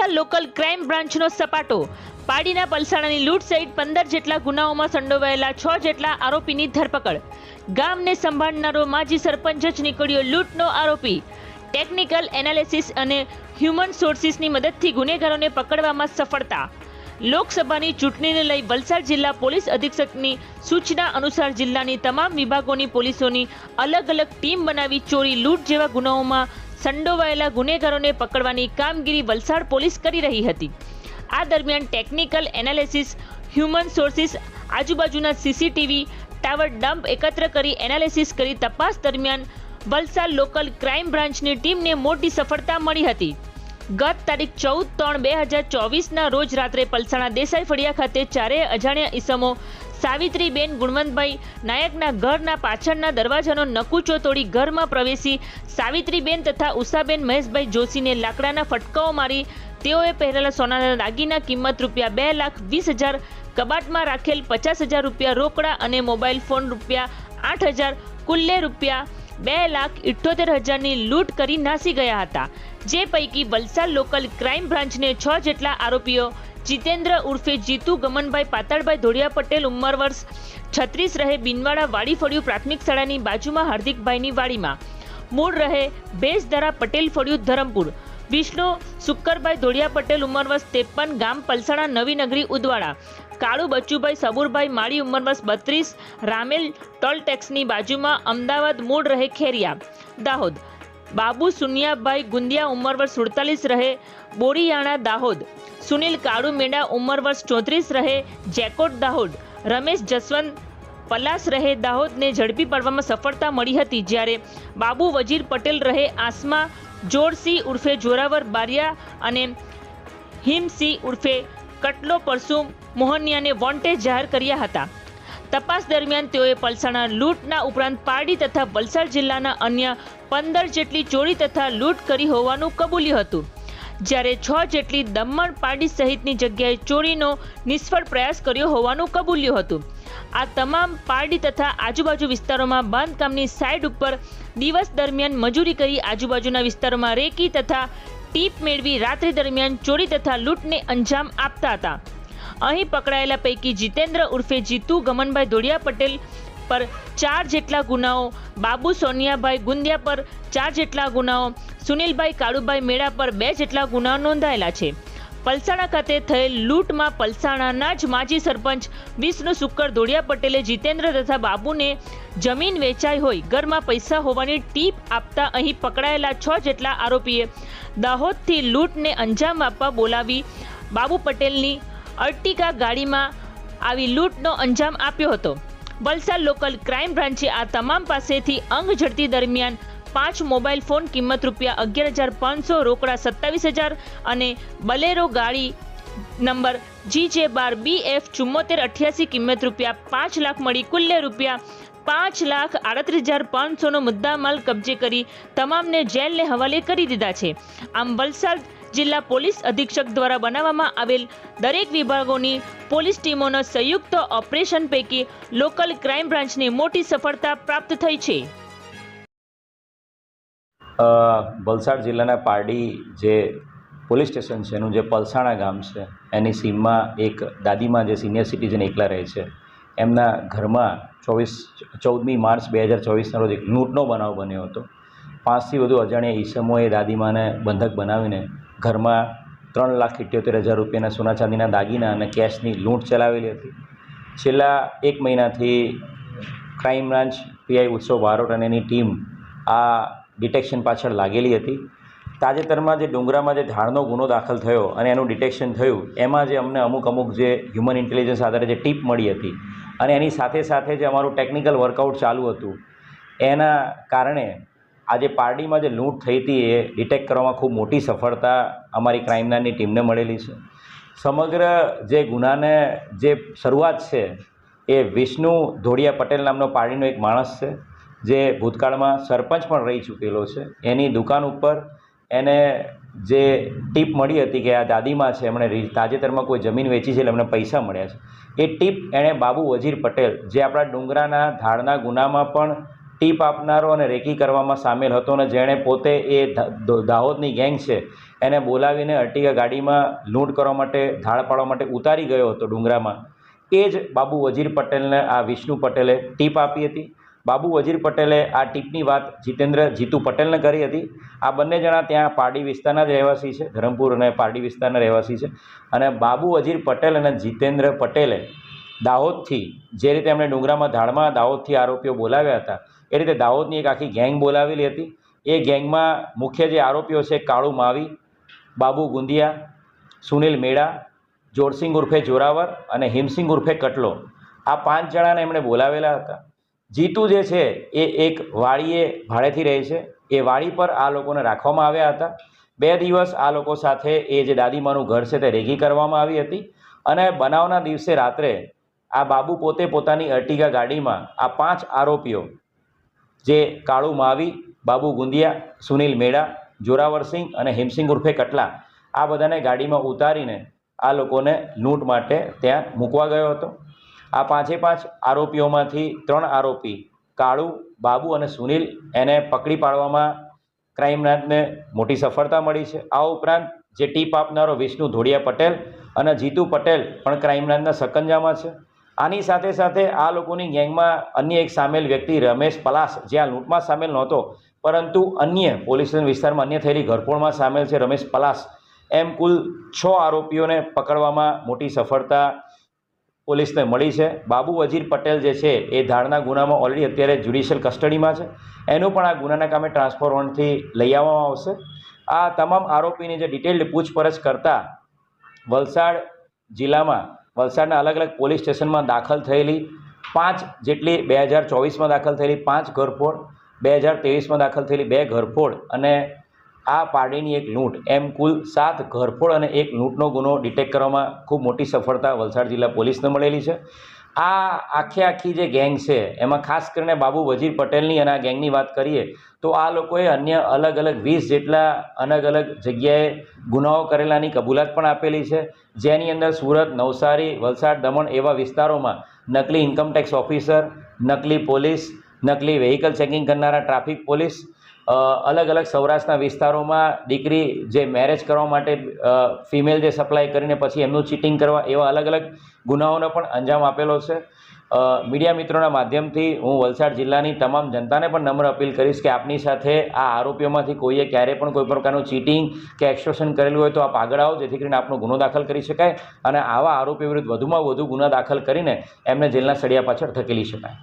Valsad local crime બ્રાન્ચનો સપાટો। પાડીના પલસાણાની લૂંટ સહિત 15 જેટલા ગુનાઓમાં સંડોવાયેલા 6 જેટલા આરોપીની ધરપકડ। ગામને સંભાળનારો માજી સરપંચ જ નીકળ્યો લૂંટનો આરોપી। ટેકનિકલ એનાલિસિસ અને હ્યુમન સોર્સિસની મદદથી ગુનેગારોને પકડવામાં સફળતા। લોકસભાની ચૂંટણીને લઈ વલસાડ જિલ્લા પોલીસ અધિક્ષકની સૂચના અનુસાર જિલ્લાની તમામ વિભાગોની પોલીસોની અલગ અલગ ટીમ બનાવી ચોરી લૂંટ જેવા ગુનાઓમાં સંડોવાયેલા ગુનેગારોને પકડવાની કામગીરી વલસાડ પોલીસ કરી રહી હતી। આ દરમિયાન ટેકનિકલ એનાલિસિસ, હ્યુમન સોર્સિસ, આજુબાજુના સીસીટીવી ટાવર ડમ્પ એકત્ર કરી એનાલિસિસ કરી તપાસ દરમિયાન વલસાડ લોકલ ક્રાઇમ બ્રાન્ચની ટીમને મોટી સફળતા મળી હતી। ગત તારીખ 14/3/2024ના રોજ રાત્રે પલસાણા દેસાઈ ફળિયા ખાતે ચારેય અજાણ્યા ઈસમો સાવિત્રીબેન ગુણવંતભાઈ નાયકના ઘરના પાછળના દરવાજાનો નકુચો તોડી ઘરમાં પ્રવેશી સાવિત્રીબેન તથા ઉષાબેન મહેશભાઈ જોશીને લાકડાના ફટકાઓ મારી તેઓએ પહેરેલા સોનાના દાગીના કિંમત ₹2,20,000, કબાટમાં રાખેલ ₹50,000 રોકડા અને મોબાઈલ ફોન ₹8,000, કુલ્લે ₹2,78,000ની લૂંટ કરી નાસી ગયા હતા। જે પૈકી વલસાડ લોકલ ક્રાઇમ બ્રાન્ચને 6 જેટલા આરોપીઓ જીતેન્દ્ર ઉર્ફે જીતુ ગમનભાઈ પાતાળભાઈ ધોળિયા પટેલ, ઉંમર વર્ષ 36, રહે બિનવાડા વાડી ફળિયું પ્રાથમિક શાળાની બાજુમાં હાર્દિકભાઈની વાડીમાં, મૂળ રહે ભેંસધરા પટેલ ફળિયું ધરમપુર, વિષ્ણુ સુક્કરભાઈ ધોળિયા પટેલ, ઉંમર વર્ષ 53, ગામ પલસાણા નવી નગરી ઉદવાડા, કાળુ બચ્ચુભાઈ સબુરભાઈ માળી, ઉંમર વર્ષ 32, રામેલ ટોલ ટેક્સની બાજુમાં અમદાવાદ, મૂળ રહે ખેરિયા દાહોદ, બાબુ સુનિયાભાઈ ગુંદિયા, ઉંમર વર્ષ 47, રહે બોરીયાણા દાહોદ, સુનિલ કાળુ મેડા, ઉંમર વર્ષ 34, રહે જેકોટ દાહોદ, રમેશ જસવંત પલાસ રહે દાહોદને ઝડપી પાડવામાં સફળતા મળી હતી। જ્યારે બાબુ વજીર પટેલ રહે આસમા, જોરસિંહ ઉર્ફે જોરાવર બારિયા અને હિમસિંહ ઉર્ફે કટલો પરસુ મોહનિયાને વોન્ટેડ જાહેર કર્યા હતા। તપાસ દરમિયાન તેઓએ પલસાણા લૂંટના ઉપરાંત પારડી તથા વલસાડ જિલ્લાના અન્ય 15 જેટલી ચોરી તથા લૂંટ કરી હોવાનું કબૂલ્યું હતું। જ્યારે 6 જેટલી દમણ, પારડી સહિતની જગ્યાએ ચોરીનો નિષ્ફળ પ્રયાસ કર્યો હોવાનું કબૂલ્યું હતું। આ તમામ પારડી તથા આજુબાજુ વિસ્તારોમાં બાંધકામની સાઇટ ઉપર દિવસ દરમિયાન મજૂરી કરી આજુબાજુના વિસ્તારોમાં રેકી તથા ટીપ મેળવી રાત્રિ દરમિયાન ચોરી તથા લૂંટને અંજામ આપતા હતા। અહીં પકડાયેલા પૈકી જીતેન્દ્ર ઉર્ફે જીતુ ગમનભાઈ ધોળિયા પટેલ પર 4 જેટલા ગુનાઓ, બાબુ સોનિયાભાઈ ગુંદિયા પર 4 જેટલા ગુનાઓ, સુનિલભાઈ કાળુભાઈ મેળા પર 2 જેટલા ગુનાઓ નોંધાયેલા છે। પલસાણા ખાતે થયેલ લૂંટમાં પલસાણાના જ માજી સરપંચ વિષ્ણુ સુક્કર ધોળિયા પટેલે જીતેન્દ્ર તથા બાબુને જમીન વેચાઈ હોય, ઘરમાં પૈસા હોવાની ટીપ આપતા અહીં પકડાયેલા 6 જેટલા આરોપીએ દાહોદથી લૂંટને અંજામ આપવા બોલાવી બાબુ પટેલની અર્ટિકા ગાડીમાં આવી લૂંટનો અંજામ આપ્યો હતો। વલસાડ લોકલ ક્રાઇમ બ્રાન્ચે આ તમામ પાસેથી અંગ ઝડતી દરમિયાન 5 મોબાઈલ ફોન કિંમત ₹11,500, રોકડા 27,000 અને બલેરો ગાડી નંબર GJ12BF7488 કિંમત ₹5 લાખ મળી કુલ્લે ₹5,38,500નો મુદ્દામાલ કબજે કરી તમામને જેલને હવાલે કરી દીધા છે। આમ વલસાડ જિલ્લા પોલીસ અધિક્ષક દ્વારા બનાવવામાં આવેલ દરેક વિભાગોની પોલીસ ટીમોના સંયુક્ત ઓપરેશન પૈકી લોકલ ક્રાઇમ બ્રાન્ચને મોટી સફળતા પ્રાપ્ત થઈ છે। વલસાડ જિલ્લાના પારડી જે પોલીસ સ્ટેશન છે એનું જે પલસાણા ગામ છે એની સીમમાં એક દાદીમાં જે સિનિયર સિટીઝન એકલા રહે છે, એમના ઘરમાં 14મી માર્ચ 2024ના રોજ એક લૂંટનો બનાવ બન્યો હતો। 5થી વધુ અજાણ્યા ઈસમોએ દાદીમાને બંધક બનાવીને ઘરમાં ₹3,78,000 સોના ચાંદીના દાગીના અને કેશની લૂંટ ચલાવેલી હતી। છેલ્લા 1 મહિનાથી ક્રાઇમ બ્રાન્ચ પીઆઈ ઉત્સવ બારોટ અને એની ટીમ આ ડિટેક્શન પાછળ લાગેલી હતી। તાજેતરમાં જે ડુંગરામાં જે ધાડનો ગુનો દાખલ થયો અને એનું ડિટેક્શન થયું, એમાં જે અમને અમુક જે હ્યુમન ઇન્ટેલિજન્સ આધારે જે ટીપ મળી હતી અને એની સાથે સાથે જે અમારું ટેકનિકલ વર્કઆઉટ ચાલુ હતું, એના કારણે આજે પારડીમાં જે લૂંટ થઈ હતી એ ડિટેક્ટ કરવામાં ખૂબ મોટી સફળતા અમારી ક્રાઇમ બ્રાન્ચની ટીમને મળેલી છે। સમગ્ર જે ગુનાને જે શરૂઆત છે એ વિષ્ણુ ધોળિયા પટેલ નામનો પારડીનો એક માણસ છે, જે ભૂતકાળમાં સરપંચ પણ રહી ચૂકેલો છે। એની દુકાન ઉપર એને જે ટીપ મળી હતી કે આ દાદીમાં છે, એમણે તાજેતરમાં કોઈ જમીન વેચી છે એટલે એમને પૈસા મળ્યા છે, એ ટીપ એણે બાબુ વજીર પટેલ, જે આપણા ડુંગરાના ધાડના ગુનામાં પણ ટીપ આપનારો અને રેકી કરવામાં સામેલ હતો અને જેણે પોતે એ દાહોદની ગેંગ છે એને બોલાવીને અર્ટિગા ગાડીમાં લૂંટ કરવા માટે ધાડ પાડવા માટે ઉતારી ગયો હતો ડુંગરામાં. એ જ બાબુ વજીર પટેલને આ વિષ્ણુ પટેલે ટીપ આપી હતી. બાબુ વજીર પટેલે આ ટીપની વાત જીતુ પટેલને કરી હતી. આ બંને જણા ત્યાં પારડી વિસ્તારના જ રહેવાસી છે, ધરમપુર અને પારડી વિસ્તારના રહેવાસી છે. અને બાબુ વજીર પટેલ અને જીતેન્દ્ર પટેલે દાહોદથી જે રીતે એમણે ડુંગરામાં ધાડમાં દાહોદથી આરોપીઓ બોલાવ્યા હતા એ રીતે દાહોદની એક આખી ગેંગ બોલાવેલી હતી. એ ગેંગમાં મુખ્ય જે આરોપીઓ છે કાળુ માવી, બાબુ ગુંદિયા, સુનિલ મેડા, જોરસિંગ ઉર્ફે જોરાવર અને હિમસિંગ ઉર્ફે કટલો, આ 5 જણાને એમણે બોલાવેલા હતા. જીતુ જે છે એ એક વાડીએ ભાડેથી રહે છે. એ વાડી પર આ લોકોને રાખવામાં આવ્યા હતા. 2 દિવસ આ લોકો સાથે એ જે દાદીમાનું ઘર છે તે રેગી કરવામાં આવી હતી. અને બનાવના દિવસે રાત્રે આ બાબુ પોતે પોતાની અર્ટિગા ગાડીમાં આ 5 આરોપીઓ જે કાળુ માવી, બાબુ ગુંદિયા, સુનિલ મેડા, જોરાવરસિંહ અને હિમસિંગ ઉર્ફે કટલા, આ બધાને ગાડીમાં ઉતારીને આ લોકોને લૂંટ માટે ત્યાં મૂકવા ગયો હતો. આ 5 આરોપીઓમાંથી 3 આરોપી કાળુ, બાબુ અને સુનિલ એને પકડી પાડવામાં ક્રાઇમ બ્રાન્ચને મોટી સફળતા મળી છે. આ ઉપરાંત જે ટીપ આપનારો વિષ્ણુ ધોડિયા પટેલ અને જીતુ પટેલ પણ ક્રાઇમ બ્રાન્ચના સકંજામાં છે. આની સાથે સાથે આ લોકોની ગેંગમાં અન્ય એક સામેલ વ્યક્તિ રમેશ પલાસ, જે આ લૂંટમાં સામેલ નહોતો પરંતુ અન્ય પોલીસ વિસ્તારમાં અન્ય થયેલી ઘરફોડમાં સામેલ છે રમેશ પલાસ. એમ કુલ 6 આરોપીઓને પકડવામાં મોટી સફળતા પોલીસને મળી છે. બાબુ વજીર પટેલ જે છે એ ધાડના ગુનામાં ઓલરેડી અત્યારે જ્યુડિશિયલ કસ્ટડીમાં છે. એનું પણ આ ગુનાના કામે ટ્રાન્સફર વોરંટથી લઈ આવવામાં આવશે. આ તમામ આરોપીની જે ડિટેલ્ડ પૂછપરછ કરતાં વલસાડ જિલ્લામાં વલસાડના અલગ અલગ પોલીસ સ્ટેશનમાં દાખલ થયેલી 5 જેટલી 2024માં દાખલ થયેલી 5 ઘરફોડ, 2023માં દાખલ થયેલી 2 ઘરફોડ અને આ પારડીની એક લૂંટ, એમ કુલ 7 ઘરફોડ અને 1 લૂંટનો ગુનો ડિટેક્ટ કરવામાં ખૂબ મોટી સફળતા વલસાડ જિલ્લા પોલીસને મળેલી છે. આ આખી જે ગેંગ છે એમાં ખાસ કરીને બાબુ વજીર પટેલની અને આ ગેંગની વાત કરીએ તો આ લોકોએ અન્ય અલગ અલગ 20 જેટલા અલગ અલગ જગ્યાએ ગુનાઓ કરેલાની કબૂલાત પણ આપેલી છે. જેની અંદર સુરત, નવસારી, વલસાડ, દમણ એવા વિસ્તારોમાં નકલી ઇન્કમટેક્સ ઓફિસર, નકલી પોલીસ, નકલી વ્હીકલ ચેકિંગ કરનારા ટ્રાફિક પોલીસ, અલગ અલગ સૌરાષ્ટ્રના વિસ્તારોમાં દીકરી જે મેરેજ કરવા માટે ફિમેલ જે સપ્લાય કરીને પછી એમનું ચીટિંગ કરવા, એવા અલગ અલગ ગુનાઓનો પણ અંજામ આપેલો છે. મીડિયા મિત્રોના માધ્યમથી હું વલસાડ જિલ્લાની તમામ જનતાને પણ નમ્ર અપીલ કરીશ કે આપની સાથે આ આરોપીઓમાંથી કોઈએ ક્યારેય પણ કોઈ પ્રકારનું ચીટિંગ કે એક્સટોર્શન કરેલું હોય તો આપ આગળ આવો, જેથી કરીને આપનો ગુનો દાખલ કરી શકાય અને આવા આરોપીઓ વિરુદ્ધ વધુમાં વધુ ગુના દાખલ કરીને એમને જેલના સળિયા પાછળ ધકેલી શકાય.